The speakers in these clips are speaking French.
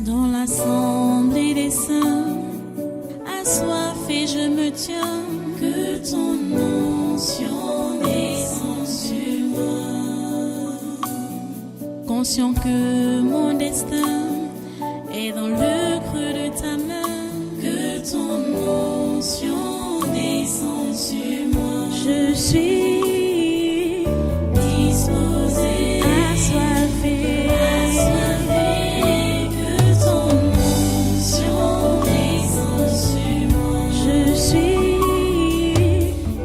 Dans l'assemblée des saints, assoiffé je me tiens, que ton onction descende sur moi. Conscient que mon destin est dans le creux de ta main, que ton onction descende sur moi. Je suis disposé, assoiffé, que ton onction descende sur moi. Je suis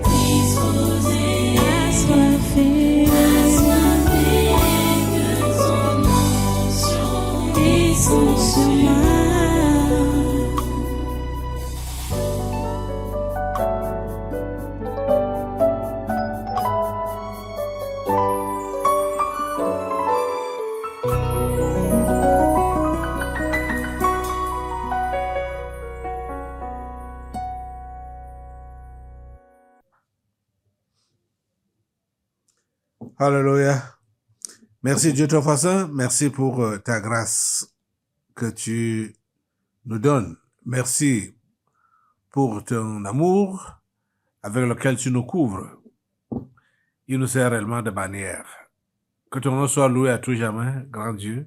disposé, assoiffé, que ton onction descende sur moi. Alléluia. Merci Dieu Tout-Puissant. Merci pour ta grâce que tu nous donnes. Merci pour ton amour avec lequel tu nous couvres. Il nous sert réellement de bannière. Que ton nom soit loué à tout jamais, grand Dieu,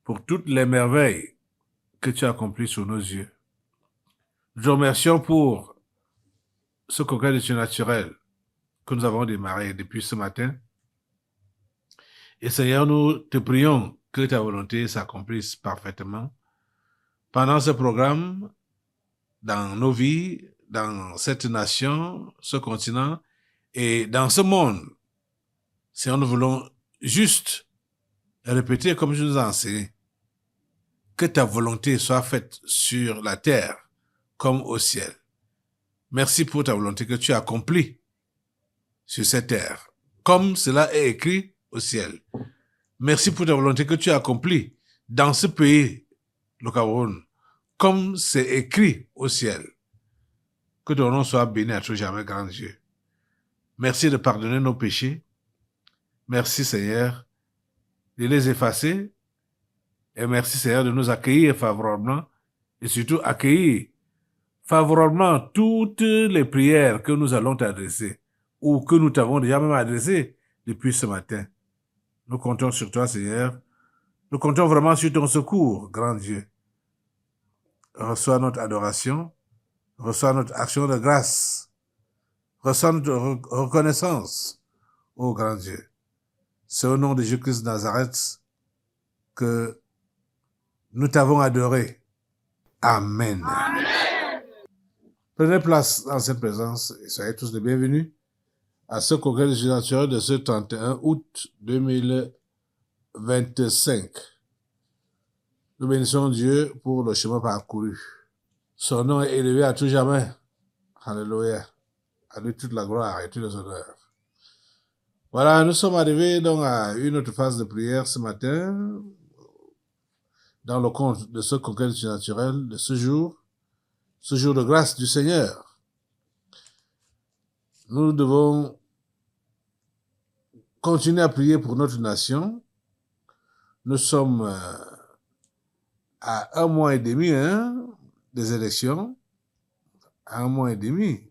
pour toutes les merveilles que tu as accomplies sous nos yeux. Nous te remercions pour ce congrès de surnaturel que nous avons démarré depuis ce matin. Et Seigneur, nous te prions que ta volonté s'accomplisse parfaitement pendant ce programme, dans nos vies, dans cette nation, ce continent et dans ce monde. Seigneur, nous voulons juste répéter comme je nous ai enseigné, que ta volonté soit faite sur la terre comme au ciel. Merci pour ta volonté que tu as accomplie sur cette terre, comme cela est écrit au ciel. Merci pour ta volonté que tu as accomplie dans ce pays, le Cameroun, comme c'est écrit au ciel. Que ton nom soit béni à tout jamais, grand Dieu. Merci de pardonner nos péchés. Merci, Seigneur, de les effacer. Et merci, Seigneur, de nous accueillir favorablement et surtout accueillir favorablement toutes les prières que nous allons t'adresser ou que nous t'avons déjà même adressées depuis ce matin. Nous comptons sur toi, Seigneur. Nous comptons vraiment sur ton secours, grand Dieu. Reçois notre adoration, reçois notre action de grâce, reçois notre reconnaissance, ô grand Dieu. C'est au nom de Jésus-Christ de Nazareth que nous t'avons adoré. Amen. Amen. Prenez place dans cette présence et soyez tous les bienvenus à ce congrès législatif de ce 31 août 2025. Nous bénissons Dieu pour le chemin parcouru. Son nom est élevé à tout jamais. Alléluia. À lui toute la gloire et tous les honneurs. Voilà, nous sommes arrivés donc à une autre phase de prière ce matin, dans le compte de ce congrès naturel de ce jour de grâce du Seigneur. Nous devons continuer à prier pour notre nation. Nous sommes à 1 mois et demi des élections. 1 mois et demi.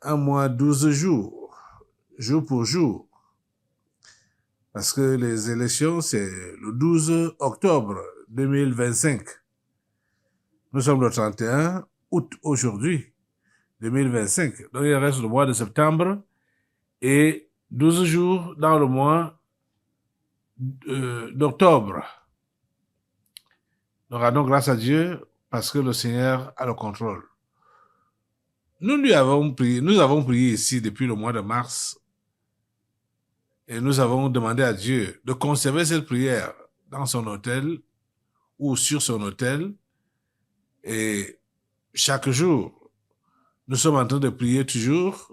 1 mois 12 jours. Jour pour jour. Parce que les élections, c'est le 12 octobre 2025. Nous sommes le 31 août aujourd'hui, 2025. Donc il reste le mois de septembre et 12 jours dans le mois d'octobre. Nous rendons grâce à Dieu parce que le Seigneur a le contrôle. Nous avons prié ici depuis le mois de mars et nous avons demandé à Dieu de conserver cette prière dans son autel ou sur son autel. Et chaque jour, nous sommes en train de prier toujours,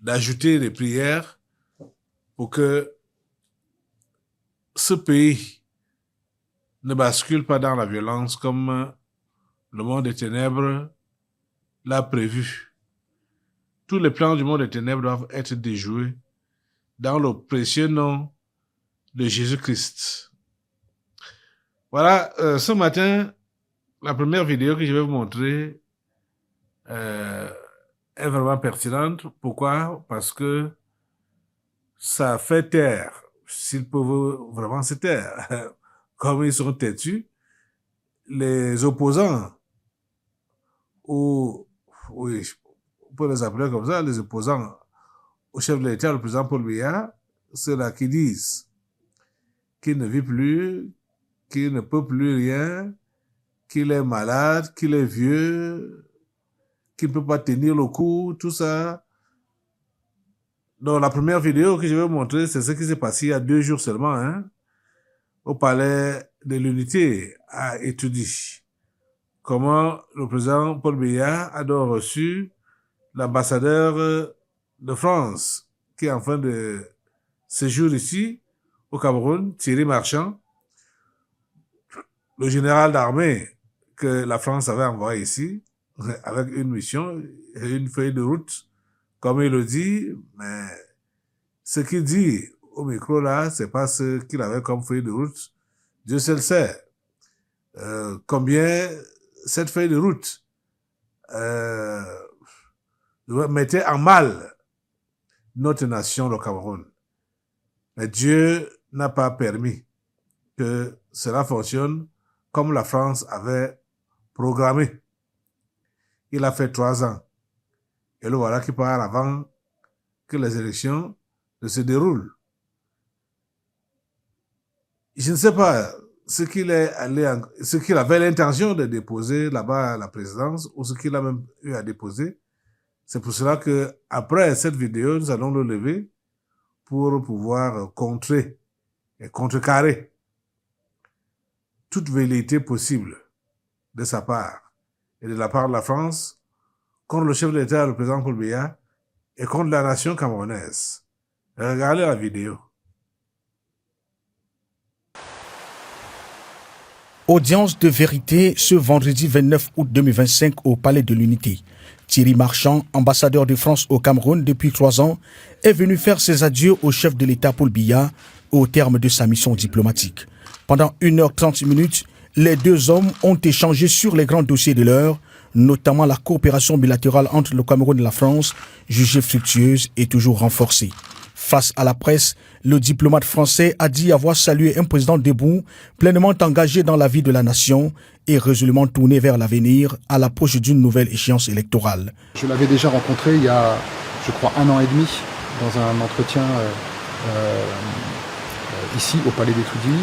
d'ajouter des prières pour que ce pays ne bascule pas dans la violence comme le monde des ténèbres l'a prévu. Tous les plans du monde des ténèbres doivent être déjoués dans le précieux nom de Jésus-Christ. Voilà, ce matin, la première vidéo que je vais vous montrer est vraiment pertinente. Pourquoi? Parce que ça fait taire, s'ils peuvent vraiment se taire, comme ils sont têtus, les opposants, ou, oui, on peut les appeler comme ça, les opposants au chef de l'État, le président Paul Biya, ceux-là qui disent qu'il ne vit plus, qu'il ne peut plus rien, qu'il est malade, qu'il est vieux, qu'il ne peut pas tenir le coup, tout ça. Donc, la première vidéo que je vais vous montrer, c'est ce qui s'est passé il y a 2 jours seulement, hein, au Palais de l'Unité à Étoudi. Comment le président Paul Biya a donc reçu l'ambassadeur de France qui est en fin de séjour ici, au Cameroun, Thierry Marchand, le général d'armée que la France avait envoyé ici, avec une mission et une feuille de route, comme il le dit, mais ce qu'il dit au micro là, c'est pas ce qu'il avait comme feuille de route. Dieu seul sait combien cette feuille de route mettait en mal notre nation, le Cameroun. Mais Dieu n'a pas permis que cela fonctionne comme la France avait programmé. Il a fait 3 ans. Et le voilà qui part avant que les élections ne se déroulent. Je ne sais pas ce qu'il avait l'intention de déposer là-bas à la présidence ou ce qu'il a même eu à déposer. C'est pour cela que après cette vidéo, nous allons le lever pour pouvoir contrer et contrecarrer toute velléité possible de sa part et de la part de la France contre le chef de l'État, le président Paul Biya, et contre la nation camerounaise. Regardez la vidéo. Audience de vérité ce vendredi 29 août 2025 au Palais de l'Unité. Thierry Marchand, ambassadeur de France au Cameroun depuis 3 ans, est venu faire ses adieux au chef de l'État Paul Biya au terme de sa mission diplomatique. Pendant 1h30, les 2 hommes ont échangé sur les grands dossiers de l'heure, notamment la coopération bilatérale entre le Cameroun et la France, jugée fructueuse et toujours renforcée. Face à la presse, le diplomate français a dit avoir salué un président debout, pleinement engagé dans la vie de la nation et résolument tourné vers l'avenir à l'approche d'une nouvelle échéance électorale. Je l'avais déjà rencontré il y a, je crois, 1 an et demi dans un entretien ici au Palais d'Étoudi.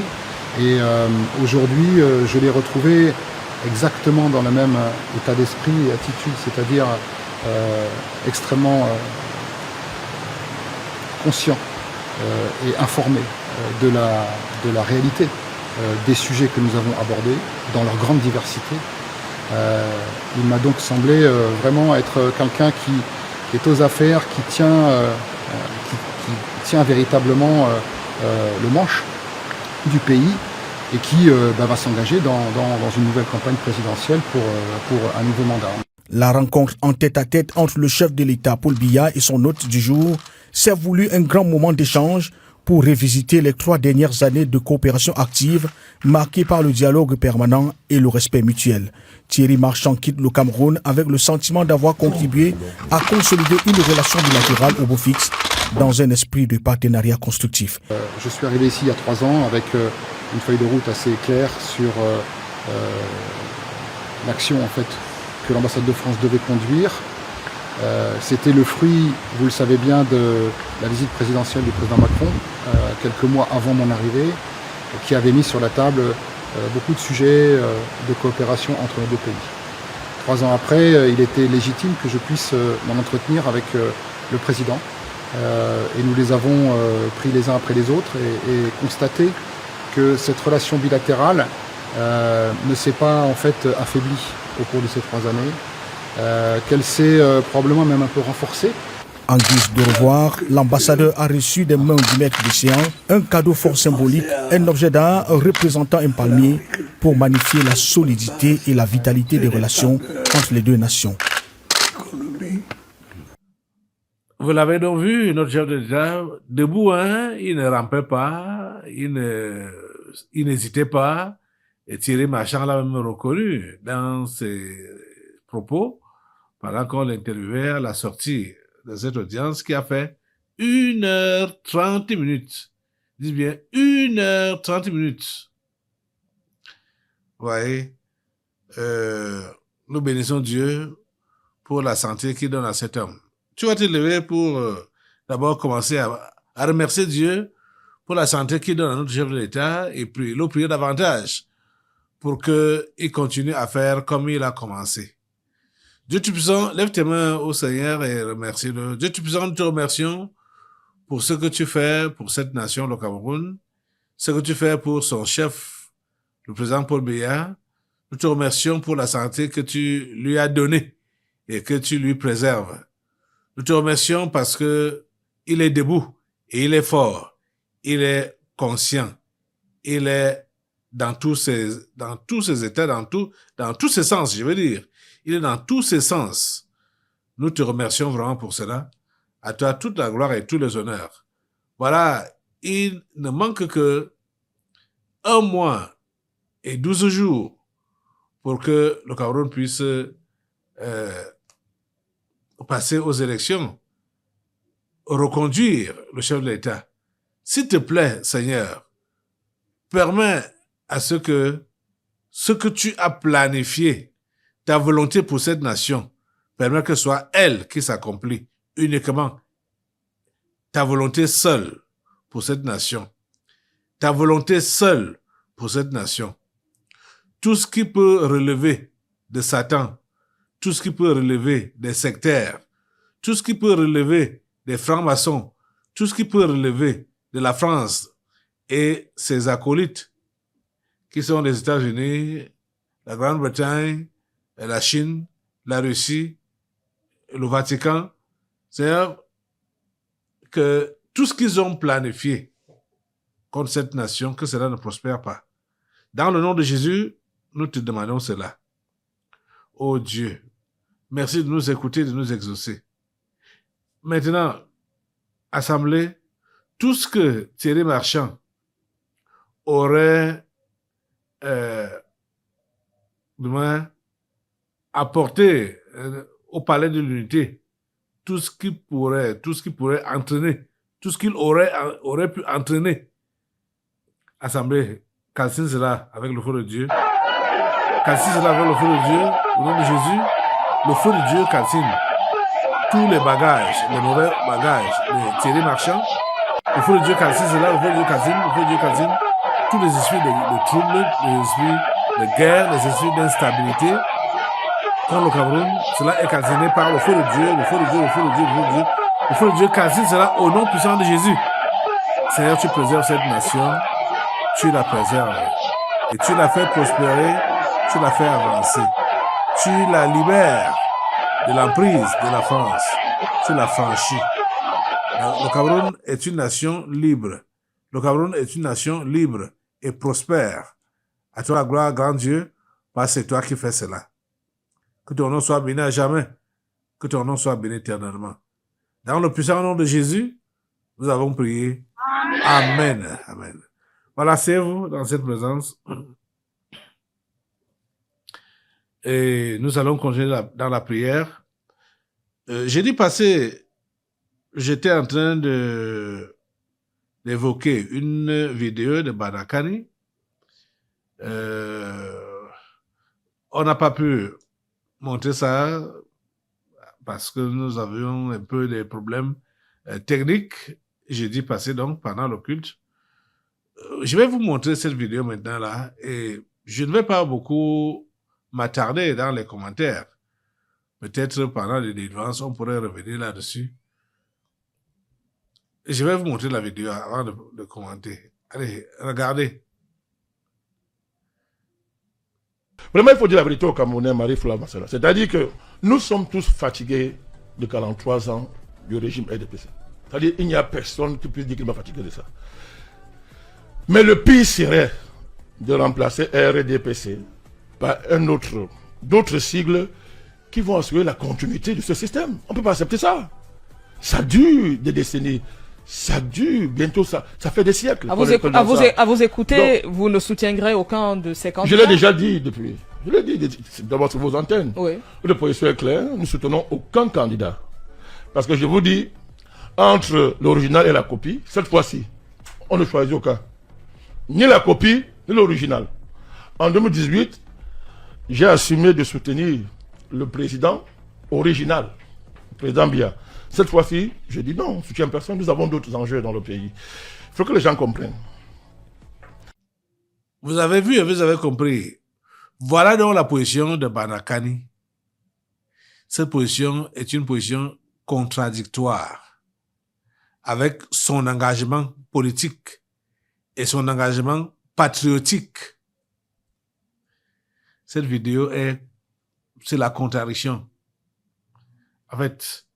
Et aujourd'hui, je l'ai retrouvé exactement dans le même état d'esprit et attitude, c'est-à-dire extrêmement conscient et informé de la réalité des sujets que nous avons abordés dans leur grande diversité. Il m'a donc semblé vraiment être quelqu'un qui est aux affaires, qui tient véritablement le manche du pays et qui va s'engager dans une nouvelle campagne présidentielle pour un nouveau mandat. La rencontre en tête-à-tête entre le chef de l'État Paul Biya et son hôte du jour s'est voulu un grand moment d'échange pour revisiter les 3 dernières années de coopération active marquées par le dialogue permanent et le respect mutuel. Thierry Marchand quitte le Cameroun avec le sentiment d'avoir contribué à consolider une relation bilatérale au beau fixe dans un esprit de partenariat constructif. Je suis arrivé ici il y a 3 ans avec une feuille de route assez claire sur l'action en fait que l'ambassade de France devait conduire. C'était le fruit, vous le savez bien, de la visite présidentielle du président Macron, quelques mois avant mon arrivée, qui avait mis sur la table beaucoup de sujets de coopération entre les 2 pays. 3 ans après, il était légitime que je puisse m'en entretenir avec le président. Et nous les avons pris les uns après les autres et constaté que cette relation bilatérale ne s'est pas en fait affaiblie au cours de ces 3 années. Qu'elle s'est probablement même un peu renforcée. En guise de revoir, l'ambassadeur a reçu des mains du maître des séances un cadeau fort symbolique, un objet d'art représentant un palmier pour magnifier la solidité et la vitalité des relations entre les 2 nations. Vous l'avez donc vu, notre chef d'État, debout, hein, il ne rampait pas, il n'hésitait pas, Et Thierry Marchand l'a même reconnu dans ses propos pendant qu'on l'interviewait à la sortie de cette audience qui a fait 1h30. Dis bien 1h30. Vous voyez, nous bénissons Dieu pour la santé qu'il donne à cet homme. Tu vas te lever pour d'abord commencer à remercier Dieu pour la santé qu'il donne à notre chef de l'État et puis le prier davantage pour qu'il continue à faire comme il a commencé. Dieu Tout-Puissant, lève tes mains au Seigneur et remercie-le. Dieu Tout-Puissant, nous te remercions pour ce que tu fais pour cette nation, le Cameroun, ce que tu fais pour son chef, le président Paul Biya. Nous te remercions pour la santé que tu lui as donnée et que tu lui préserves. Nous te remercions parce que il est debout et il est fort. Il est conscient. Il est dans tous ses états, dans tous ses sens, je veux dire. Il est dans tous ses sens. Nous te remercions vraiment pour cela. À toi toute la gloire et tous les honneurs. Voilà, il ne manque que 1 mois et 12 jours pour que le Cameroun puisse passer aux élections, reconduire le chef de l'État. S'il te plaît, Seigneur, permets à ce que tu as planifié, ta volonté pour cette nation, permets que ce soit elle qui s'accomplit uniquement. Ta volonté seule pour cette nation. Ta volonté seule pour cette nation. Tout ce qui peut relever de Satan, tout ce qui peut relever des sectaires, tout ce qui peut relever des francs-maçons, tout ce qui peut relever de la France et ses acolytes, qui sont les États-Unis, la Grande-Bretagne, la Chine, la Russie, le Vatican, c'est-à-dire que tout ce qu'ils ont planifié contre cette nation, que cela ne prospère pas. Dans le nom de Jésus, nous te demandons cela. Oh Dieu, merci de nous écouter, de nous exaucer. Maintenant, Assemblée, tout ce que Thierry Marchand aurait apporté au palais de l'unité, tout ce qu'il pourrait entraîner, tout ce qu'il aurait pu entraîner. Assemblée, calcine cela avec le feu de Dieu. Calcine cela avec le feu de Dieu, au nom de Jésus. Le feu de Dieu calcine tous les bagages, les mauvais bagages de Thierry Marchand. Le feu de Dieu calcine cela, le feu de Dieu calcine tous les esprits de troubles, les esprits de guerre, les esprits d'instabilité. Quand le Cameroun, cela est calciné par le feu de Dieu, le feu de Dieu, le feu de Dieu, le feu de Dieu. Le feu de Dieu calcine cela au nom puissant de Jésus. Seigneur, tu préserves cette nation, tu la préserves. Et tu la fais prospérer, tu la fais avancer. Tu la libères de l'emprise de la France. Tu la franchis. Le Cameroun est une nation libre. Le Cameroun est une nation libre et prospère. À toi la gloire, grand Dieu, parce que c'est toi qui fais cela. Que ton nom soit béni à jamais. Que ton nom soit béni éternellement. Dans le puissant nom de Jésus, nous avons prié. Amen. Amen. Voilà, c'est vous dans cette présence. Et nous allons continuer dans la prière. Jeudi passé, j'étais en train d'évoquer une vidéo de Badakani. On n'a pas pu montrer ça parce que nous avions un peu des problèmes techniques. Jeudi passé, donc, pendant le culte. Je vais vous montrer cette vidéo maintenant là et je ne vais pas beaucoup m'attarder dans les commentaires. Peut-être pendant les délivrances, on pourrait revenir là-dessus. Je vais vous montrer la vidéo avant de commenter. Allez, regardez. Vraiment, il faut dire la vérité au Camerounais, Marie-Fleur Massala. C'est-à-dire que nous sommes tous fatigués de 43 ans du régime RDPC. C'est-à-dire qu'il n'y a personne qui puisse dire qu'il m'a fatigué de ça. Mais le pire serait de remplacer RDPC par d'autres sigles qui vont assurer la continuité de ce système. On ne peut pas accepter ça. Ça dure des décennies. Ça dure, bientôt ça fait des siècles. À qu'on vous, est dans ça. à vous écouter, vous ne soutiendrez aucun de ces Je candidats. l'ai déjà dit depuis. Je l'ai dit d'abord sur vos antennes. Oui. Le position est claire, nous ne soutenons aucun candidat. Parce que je vous dis, entre l'original et la copie, cette fois-ci, on ne choisit aucun. Ni la copie, ni l'original. En 2018, j'ai assumé de soutenir le président original, le président Biya. Cette fois-ci, je dis non, on ne soutient personne, nous avons d'autres enjeux dans le pays. Il faut que les gens comprennent. Vous avez vu et vous avez compris. Voilà donc la position de Banakani. Cette position est une position contradictoire avec son engagement politique et son engagement patriotique. Cette vidéo c'est la contradiction. En fait,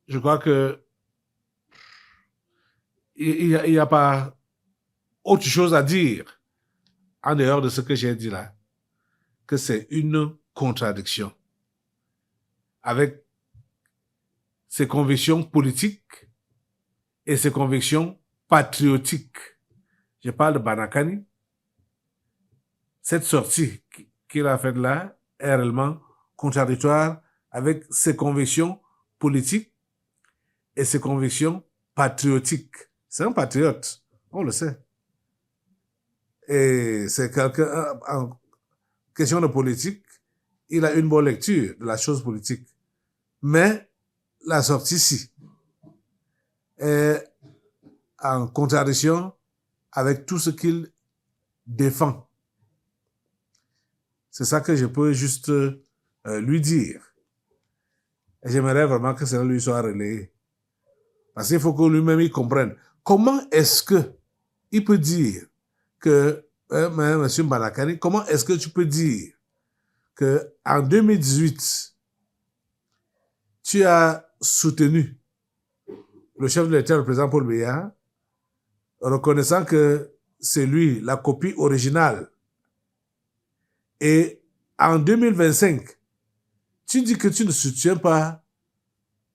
je crois que il y a pas autre chose à dire en dehors de ce que j'ai dit là, que c'est une contradiction avec ses convictions politiques et ses convictions patriotiques. Je parle de Banakani. Cette sortie qu'il a faite là est réellement contradictoire avec ses convictions politiques et ses convictions patriotiques. C'est un patriote, on le sait. Et c'est quelqu'un, en question de politique, il a une bonne lecture de la chose politique. Mais la sortie-ci est en contradiction avec tout ce qu'il défend. C'est ça que je peux juste lui dire. Et j'aimerais vraiment que cela lui soit relayé. Parce qu'il faut que lui-même il comprenne. Comment est-ce que il peut dire que, M. Banakani, comment est-ce que tu peux dire que en 2018, tu as soutenu le chef de l'État, le président Paul Biya, reconnaissant que c'est lui, la copie originale. Et en 2025, tu dis que tu ne soutiens pas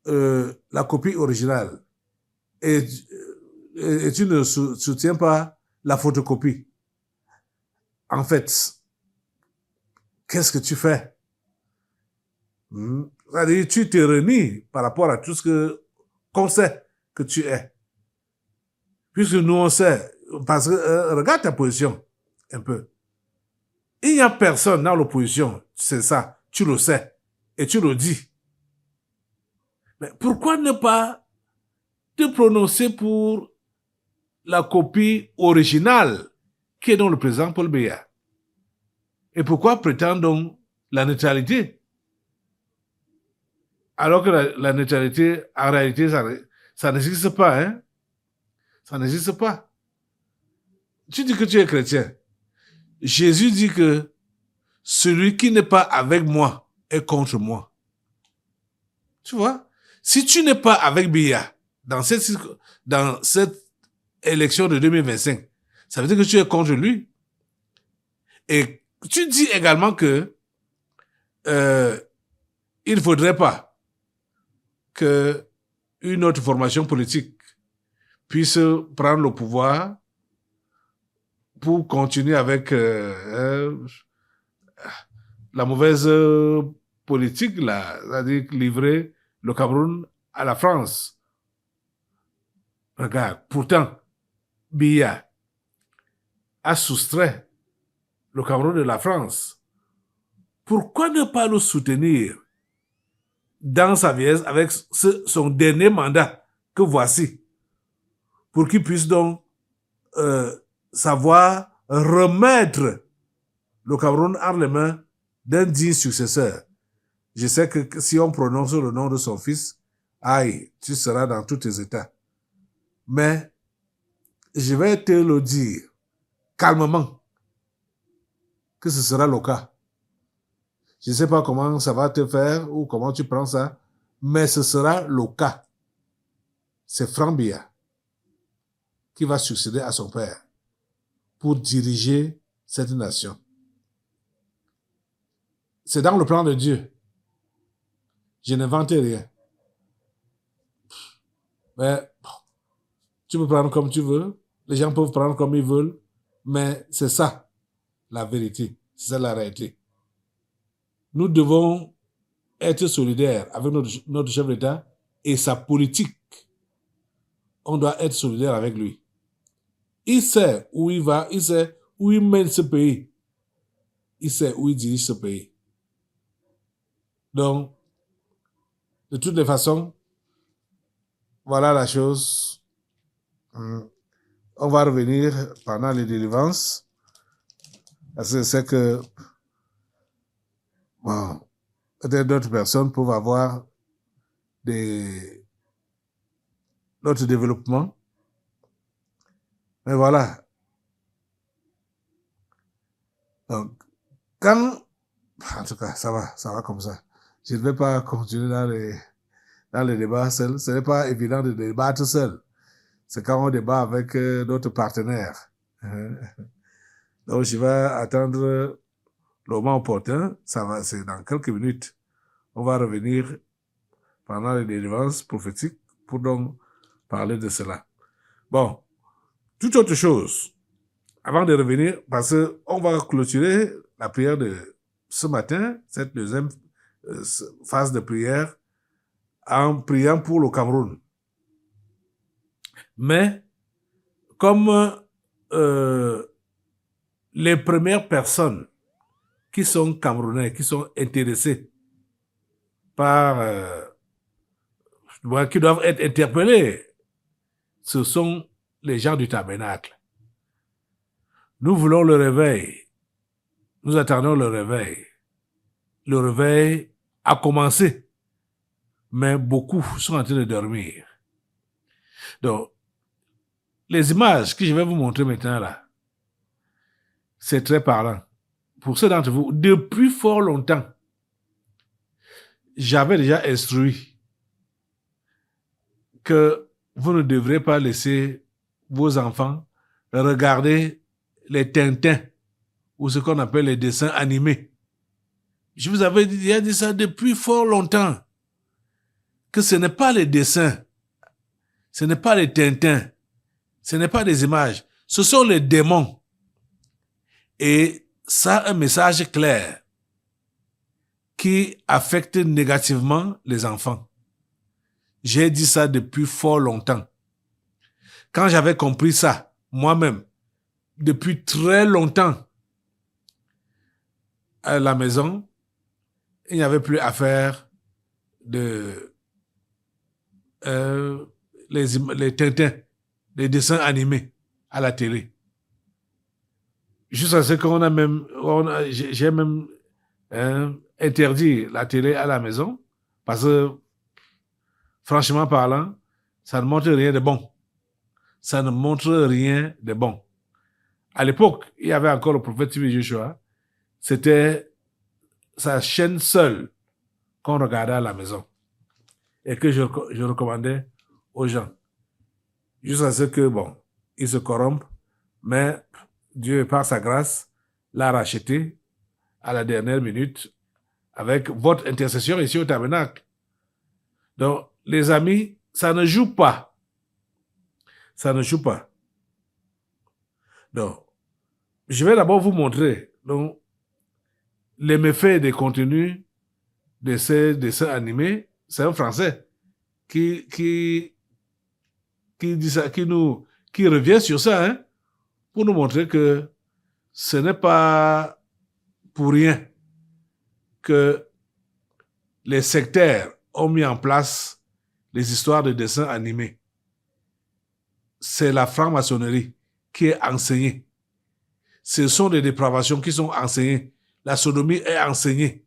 la copie originale et tu ne soutiens pas la photocopie. En fait, qu'est-ce que tu fais? C'est-à-dire, tu te renies par rapport à tout ce qu'on sait que tu es. Puisque nous on sait, parce que regarde ta position un peu. Il n'y a personne dans l'opposition, c'est ça, tu le sais, et tu le dis. Mais pourquoi ne pas te prononcer pour la copie originale qui est dans le président Paul Biya? Et pourquoi prétendre donc la neutralité? Alors que la neutralité, en réalité, ça n'existe pas, hein? Ça n'existe pas. Tu dis que tu es chrétien. Jésus dit que celui qui n'est pas avec moi est contre moi. Tu vois? Si tu n'es pas avec Biya dans cette élection de 2025, ça veut dire que tu es contre lui. Et tu dis également que il ne faudrait pas que une autre formation politique puisse prendre le pouvoir pour continuer avec la mauvaise politique, là, c'est-à-dire livrer le Cameroun à la France. Regarde, pourtant, Biya a soustrait le Cameroun de la France. Pourquoi ne pas le soutenir dans sa vieillesse avec son dernier mandat que voici, pour qu'il puisse donc savoir remettre le Cameroun entre les mains d'un digne successeur. Je sais que si on prononce le nom de son fils, aïe, tu seras dans tous tes états. Mais je vais te le dire calmement que ce sera le cas. Je ne sais pas comment ça va te faire ou comment tu prends ça, mais ce sera le cas. C'est Franck Biya qui va succéder à son père pour diriger cette nation. C'est dans le plan de Dieu. Je n'invente rien. Mais tu peux prendre comme tu veux, les gens peuvent prendre comme ils veulent, mais c'est ça la vérité, c'est ça la réalité. Nous devons être solidaires avec notre chef d'État et sa politique. On doit être solidaire avec lui. Il sait où il va, il sait où il mène ce pays. Il sait où il dirige ce pays. Donc, de toutes les façons, voilà la chose. On va revenir pendant les délivrances. Parce que c'est que, bon, peut-être d'autres personnes peuvent avoir d'autres développements. Mais voilà. Donc, en tout cas, ça va comme ça. Je ne vais pas continuer dans les débats seuls. Ce n'est pas évident de débattre seul. C'est quand on débat avec d'autres partenaires. Donc, je vais attendre le moment opportun. C'est dans quelques minutes. On va revenir pendant les délivrances prophétiques pour donc parler de cela. Bon, toute autre chose, avant de revenir, parce qu'on va clôturer la prière de ce matin, cette deuxième phase de prière, en priant pour le Cameroun. Mais, comme les premières personnes qui sont camerounais, qui sont intéressées par, qui doivent être interpellés, ce sont les gens du tabernacle. Nous voulons le réveil. Nous attendons le réveil. Le réveil a commencé, mais beaucoup sont en train de dormir. Donc, les images que je vais vous montrer maintenant là, c'est très parlant. Pour ceux d'entre vous, depuis fort longtemps, j'avais déjà instruit que vous ne devrez pas laisser vos enfants regarder les Tintins ou ce qu'on appelle les dessins animés. Je vous avais déjà dit ça depuis fort longtemps, que ce n'est pas les dessins, ce n'est pas les Tintins, ce n'est pas des images, ce sont les démons. Et ça a un message clair qui affecte négativement les enfants. J'ai dit ça depuis fort longtemps. Quand j'avais compris ça, moi-même, depuis très longtemps, à la maison, il n'y avait plus à faire de les Tintins, les dessins animés à la télé. Jusqu'à ce qu'on a même, j'ai même interdit la télé à la maison parce que, franchement parlant, ça ne montre rien de bon. Ça ne montre rien de bon. À l'époque, il y avait encore le prophète TV Joshua. C'était sa chaîne seule qu'on regardait à la maison et que je recommandais aux gens. Jusqu'à ce que, bon, ils se corrompent, mais Dieu, par sa grâce, l'a racheté à la dernière minute avec votre intercession ici au tabernacle. Donc, les amis, ça ne joue pas. Ça ne joue pas. Donc, je vais d'abord vous montrer donc, les méfaits des contenus de ces dessins animés. C'est un Français qui dit ça, qui revient sur ça, hein, pour nous montrer que ce n'est pas pour rien que les sectaires ont mis en place les histoires de dessins animés. C'est la franc-maçonnerie qui est enseignée. Ce sont des dépravations qui sont enseignées. La sodomie est enseignée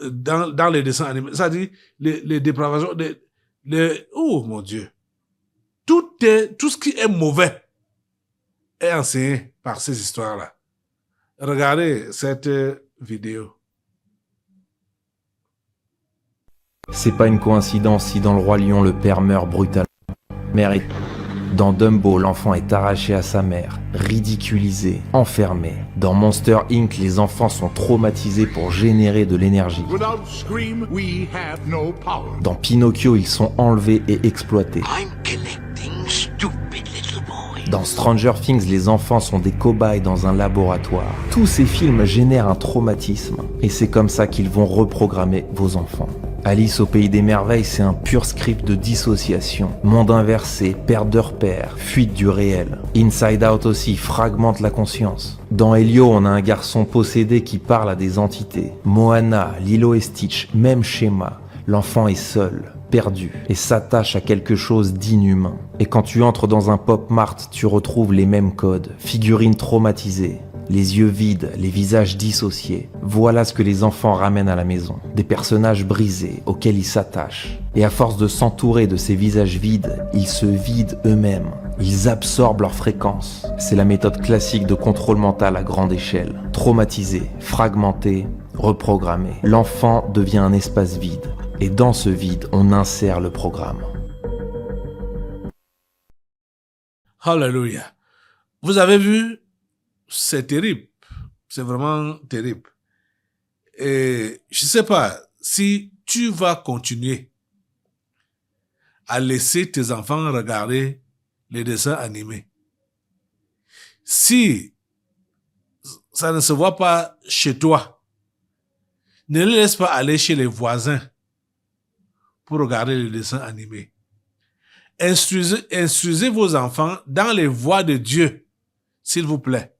dans les dessins animés. C'est-à-dire les dépravations, oh mon Dieu! Tout ce qui est mauvais est enseigné par ces histoires-là. Regardez cette vidéo. C'est pas une coïncidence si dans Le Roi Lion, le père meurt brutalement. Dans Dumbo, l'enfant est arraché à sa mère, ridiculisé, enfermé. Dans Monster Inc., les enfants sont traumatisés pour générer de l'énergie. Dans Pinocchio, ils sont enlevés et exploités. Dans Stranger Things, les enfants sont des cobayes dans un laboratoire. Tous ces films génèrent un traumatisme, et c'est comme ça qu'ils vont reprogrammer vos enfants. Alice au pays des merveilles, c'est un pur script de dissociation. Monde inversé, perte de repères, fuite du réel. Inside Out aussi fragmente la conscience. Dans Elio, on a un garçon possédé qui parle à des entités. Moana, Lilo et Stitch, même schéma. L'enfant est seul, perdu, et s'attache à quelque chose d'inhumain. Et quand tu entres dans un Pop Mart, tu retrouves les mêmes codes. Figurines traumatisées, les yeux vides, les visages dissociés. Voilà ce que les enfants ramènent à la maison. Des personnages brisés auxquels ils s'attachent. Et à force de s'entourer de ces visages vides, ils se vident eux-mêmes. Ils absorbent leur fréquence. C'est la méthode classique de contrôle mental à grande échelle. Traumatisé, fragmenté, reprogrammé. L'enfant devient un espace vide. Et dans ce vide, on insère le programme. Hallelujah. Vous avez vu, c'est terrible. C'est vraiment terrible. Et je ne sais pas si tu vas continuer à laisser tes enfants regarder les dessins animés. Si ça ne se voit pas chez toi, ne les laisse pas aller chez les voisins pour regarder les dessins animés. Instruisez vos enfants dans les voies de Dieu, s'il vous plaît.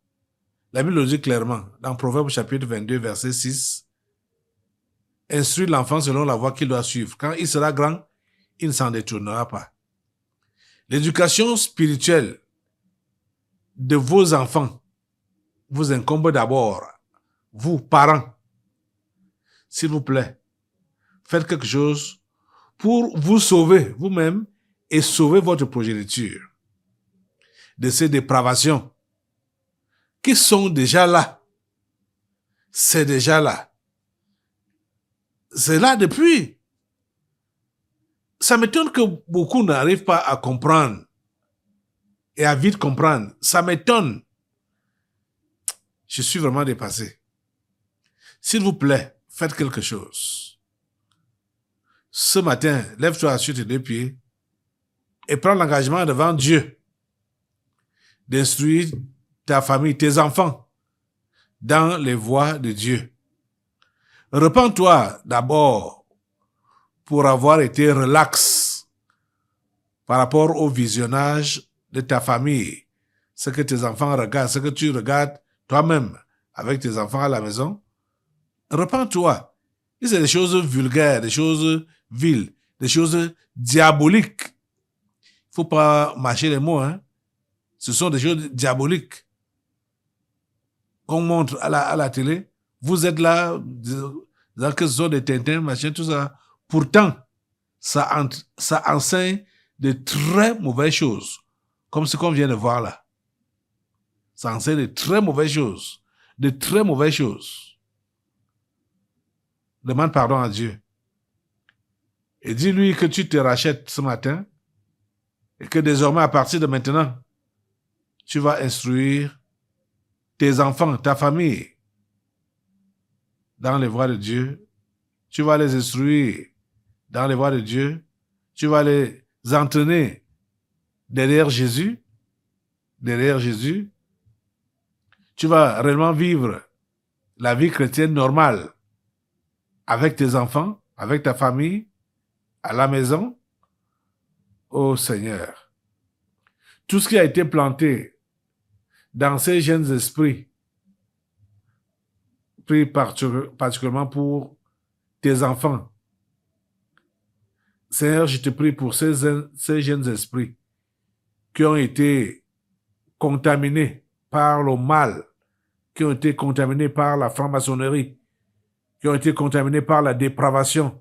La Bible le dit clairement, dans Proverbes chapitre 22, verset 6, « Instruis l'enfant selon la voie qu'il doit suivre. Quand il sera grand, il ne s'en détournera pas. » L'éducation spirituelle de vos enfants vous incombe d'abord, vous, parents. S'il vous plaît, faites quelque chose pour vous sauver vous-même et sauver votre progéniture de ces dépravations qui sont déjà là. C'est déjà là. C'est là depuis. Ça m'étonne que beaucoup n'arrivent pas à comprendre et à vite comprendre. Ça m'étonne. Je suis vraiment dépassé. S'il vous plaît, faites quelque chose. Ce matin, lève-toi sur tes deux pieds et prends l'engagement devant Dieu d'instruire ta famille, tes enfants, dans les voies de Dieu. Repends-toi d'abord pour avoir été relax par rapport au visionnage de ta famille, ce que tes enfants regardent, ce que tu regardes toi-même avec tes enfants à la maison. Repends-toi. Et c'est des choses vulgaires, des choses viles, des choses diaboliques. Il ne faut pas mâcher les mots, hein. Ce sont des choses diaboliques qu'on montre à la télé. Vous êtes là, disant que ce sont des Tintins, machin, tout ça. Pourtant, ça enseigne de très mauvaises choses, comme ce qu'on vient de voir là. Ça enseigne de très mauvaises choses, de très mauvaises choses. Demande pardon à Dieu. Et dis-lui que tu te rachètes ce matin et que désormais, à partir de maintenant, tu vas instruire tes enfants, ta famille, dans les voies de Dieu. Tu vas les instruire dans les voies de Dieu. Tu vas les entraîner derrière Jésus. Derrière Jésus. Tu vas réellement vivre la vie chrétienne normale avec tes enfants, avec ta famille, à la maison. Ô Seigneur, tout ce qui a été planté dans ces jeunes esprits, prie particulièrement pour tes enfants. Seigneur, je te prie pour ces jeunes esprits qui ont été contaminés par le mal, qui ont été contaminés par la franc-maçonnerie, qui ont été contaminés par la dépravation.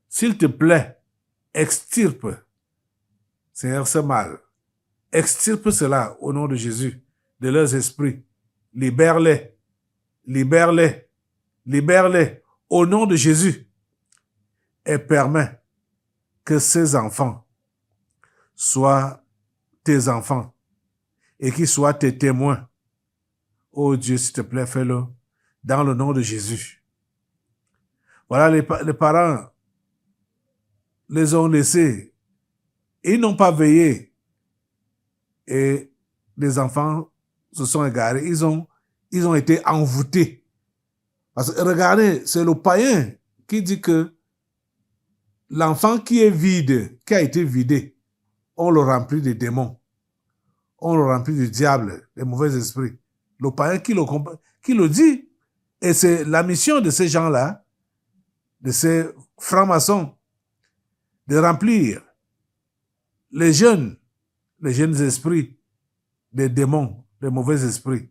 S'il te plaît, extirpe, Seigneur, ce mal. Extirpe cela au nom de Jésus, de leurs esprits. Libère-les. Libère-les. Libère-les au nom de Jésus. Et permets que ces enfants soient tes enfants et qu'ils soient tes témoins. Oh Dieu, s'il te plaît, fais-le dans le nom de Jésus. Voilà, les parents les ont laissés. Ils n'ont pas veillé. Et les enfants se sont égarés, ils ont été envoûtés. Parce que regardez, c'est le païen qui dit que l'enfant qui est vide, qui a été vidé, on le remplit de démons, on le remplit du diable, des mauvais esprits. Le païen qui le dit. Et c'est la mission de ces gens-là, de ces francs-maçons, de remplir les jeunes esprits des démons, des mauvais esprits.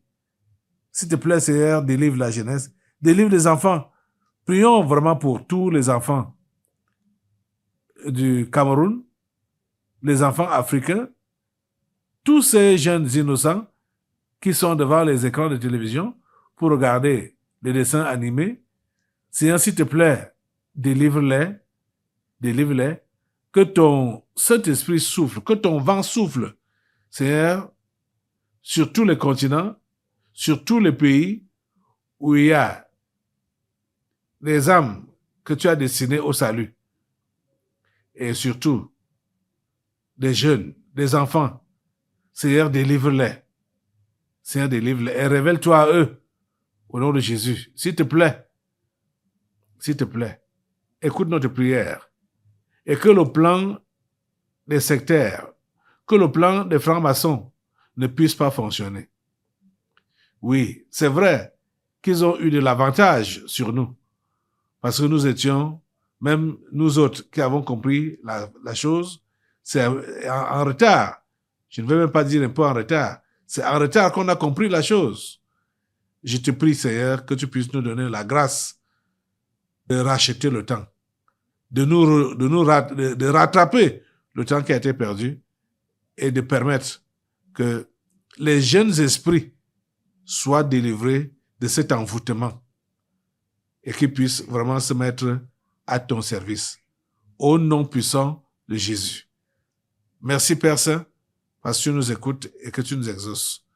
S'il te plaît, Seigneur, délivre la jeunesse, délivre les enfants. Prions vraiment pour tous les enfants du Cameroun, les enfants africains, tous ces jeunes innocents qui sont devant les écrans de télévision pour regarder les dessins animés. Seigneur, s'il te plaît, délivre-les, que ton Saint-Esprit souffle, que ton vent souffle, Seigneur, sur tous les continents, sur tous les pays où il y a des âmes que tu as destinées au salut. Et surtout, des jeunes, des enfants. Seigneur, délivre-les. Seigneur, délivre-les et révèle-toi à eux au nom de Jésus. S'il te plaît, écoute notre prière et que le plan des sectaires, que le plan des francs-maçons ne puisse pas fonctionner. Oui, c'est vrai qu'ils ont eu de l'avantage sur nous parce que nous étions, même nous autres qui avons compris la chose, c'est en retard. Je ne vais même pas dire un peu en retard. C'est en retard qu'on a compris la chose. Je te prie, Seigneur, que tu puisses nous donner la grâce de racheter le temps, de rattraper le temps qui a été perdu et de permettre que les jeunes esprits soient délivrés de cet envoûtement et qu'ils puissent vraiment se mettre à ton service. Au nom puissant de Jésus. Merci, Père Saint, parce que tu nous écoutes et que tu nous exauces.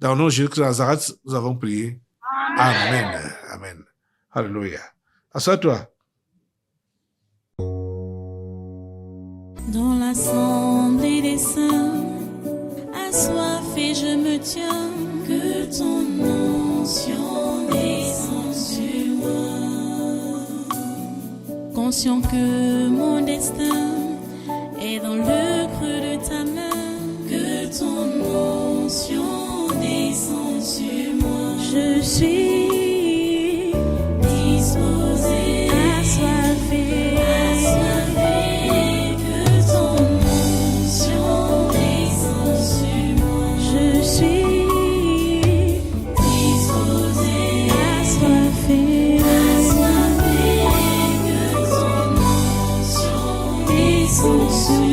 Dans le nom de Jésus de Nazareth, nous avons prié. Amen. Amen. Alléluia. Assois-toi. Dans l'assemblée des saints, assoiffé je me tiens, que ton onction descende sur moi. Conscient que mon destin est dans le creux de ta main, que ton onction descende sur moi. Je suis disposé, assoiffé, que ton onction descende sur moi. Je suis disposé, assoiffé, que ton onction descende sur moi.